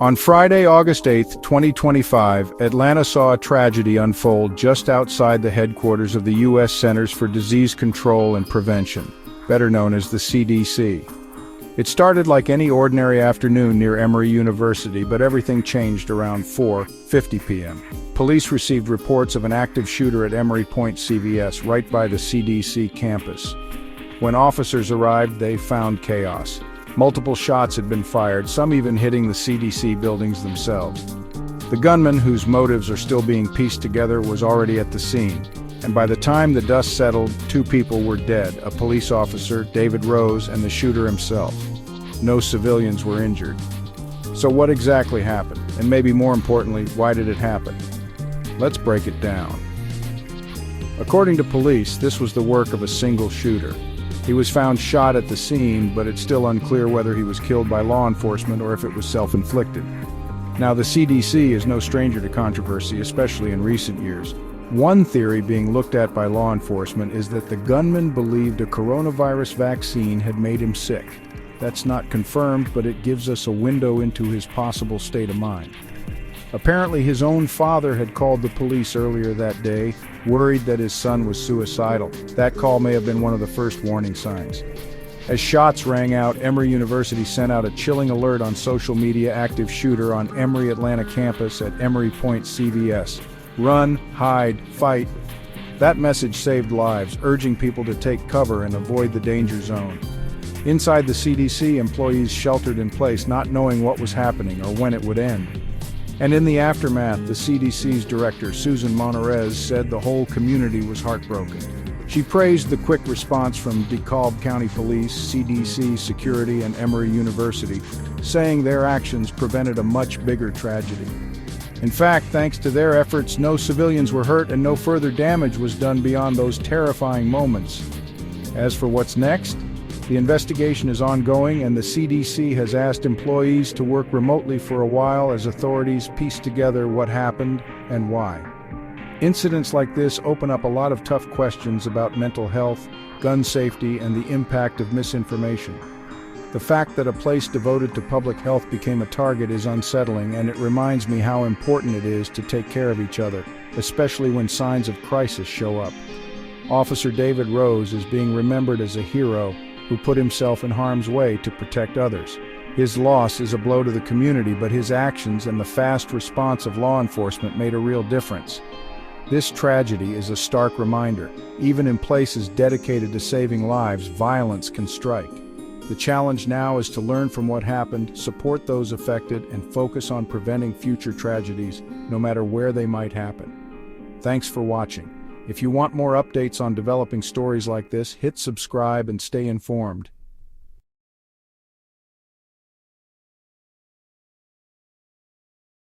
On Friday, August 8, 2025, Atlanta saw a tragedy unfold just outside the headquarters of the U.S. Centers for Disease Control and Prevention, better known as the CDC. It started like any ordinary afternoon near Emory University, but everything changed around 4:50 p.m. Police received reports of an active shooter at Emory Point CVS, right by the CDC campus. When officers arrived, they found chaos. Multiple shots had been fired, some even hitting the CDC buildings themselves. The gunman, whose motives are still being pieced together, was already at the scene, and by the time the dust settled, 2 people were dead, a police officer, David Rose, and the shooter himself. No civilians were injured. So what exactly happened? And maybe more importantly, why did it happen? Let's break it down. According to police, this was the work of a single shooter. He was found shot at the scene, but it's still unclear whether he was killed by law enforcement or if it was self-inflicted. Now, the CDC is no stranger to controversy, especially in recent years. One theory being looked at by law enforcement is that the gunman believed a coronavirus vaccine had made him sick. That's not confirmed, but it gives us a window into his possible state of mind. Apparently, his own father had called the police earlier that day, worried that his son was suicidal. That call may have been one of the first warning signs. As shots rang out, Emory University sent out a chilling alert on social media: active shooter on Emory Atlanta campus at Emory Point CVS. Run, hide, fight. That message saved lives, urging people to take cover and avoid the danger zone. Inside the CDC, employees sheltered in place, not knowing what was happening or when it would end. And in the aftermath, the CDC's director, Susan Monterez, said the whole community was heartbroken. She praised the quick response from DeKalb County Police, CDC, security, and Emory University, saying their actions prevented a much bigger tragedy. In fact, thanks to their efforts, no civilians were hurt and no further damage was done beyond those terrifying moments. As for what's next, the investigation is ongoing, and the CDC has asked employees to work remotely for a while as authorities piece together what happened and why. Incidents like this open up a lot of tough questions about mental health, gun safety, and the impact of misinformation. The fact that a place devoted to public health became a target is unsettling, and it reminds me how important it is to take care of each other, especially when signs of crisis show up. Officer David Rose is being remembered as a hero who put himself in harm's way to protect others. His loss is a blow to the community, but his actions and the fast response of law enforcement made a real difference. This tragedy is a stark reminder. Even in places dedicated to saving lives, violence can strike. The challenge now is to learn from what happened, support those affected, and focus on preventing future tragedies, no matter where they might happen. Thanks for watching. If you want more updates on developing stories like this, hit subscribe and stay informed.